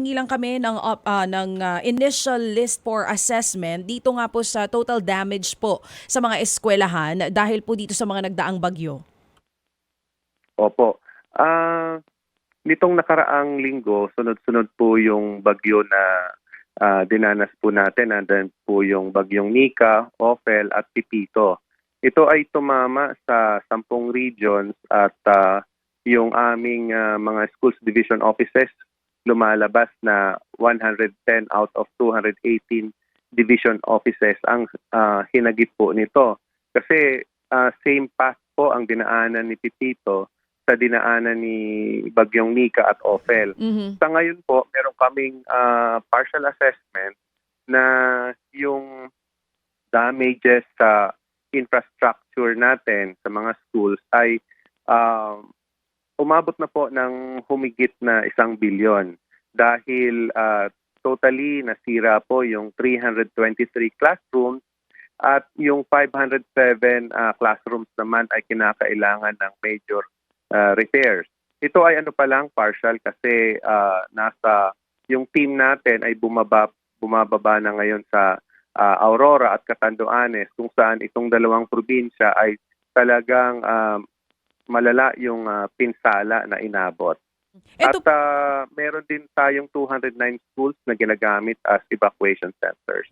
humihingi lang kami ng initial list for assessment dito nga po sa total damage po sa mga eskwelahan dahil po dito sa mga nagdaang bagyo. Opo. Nitong nakaraang linggo, sunod-sunod po yung bagyo na dinanas po natin. Nandiyan po yung bagyong Nika, Ophel at Pipito. Ito ay tumama sa 10 regions at yung aming mga schools division offices lumalabas na 110 out of 218 division offices ang hinagip po nito. Kasi same path po ang dinaanan ni Pipito sa dinaanan ni Bagyong Nika at Ophel. Sa ngayon po, meron kaming partial assessment na yung damages sa infrastructure natin sa mga schools ay umabot na po ng humigit na 1 bilyon dahil totally nasira po yung 323 classrooms at yung 507 classrooms naman ay kinakailangan ng major repairs. Ito ay ano pa lang, partial kasi nasa yung team natin ay bumababa na ngayon sa Aurora at Catanduanes kung saan itong dalawang probinsya ay talagang malala yung pinsala na inabot. Ito, At meron din tayong 209 schools na ginagamit as evacuation centers.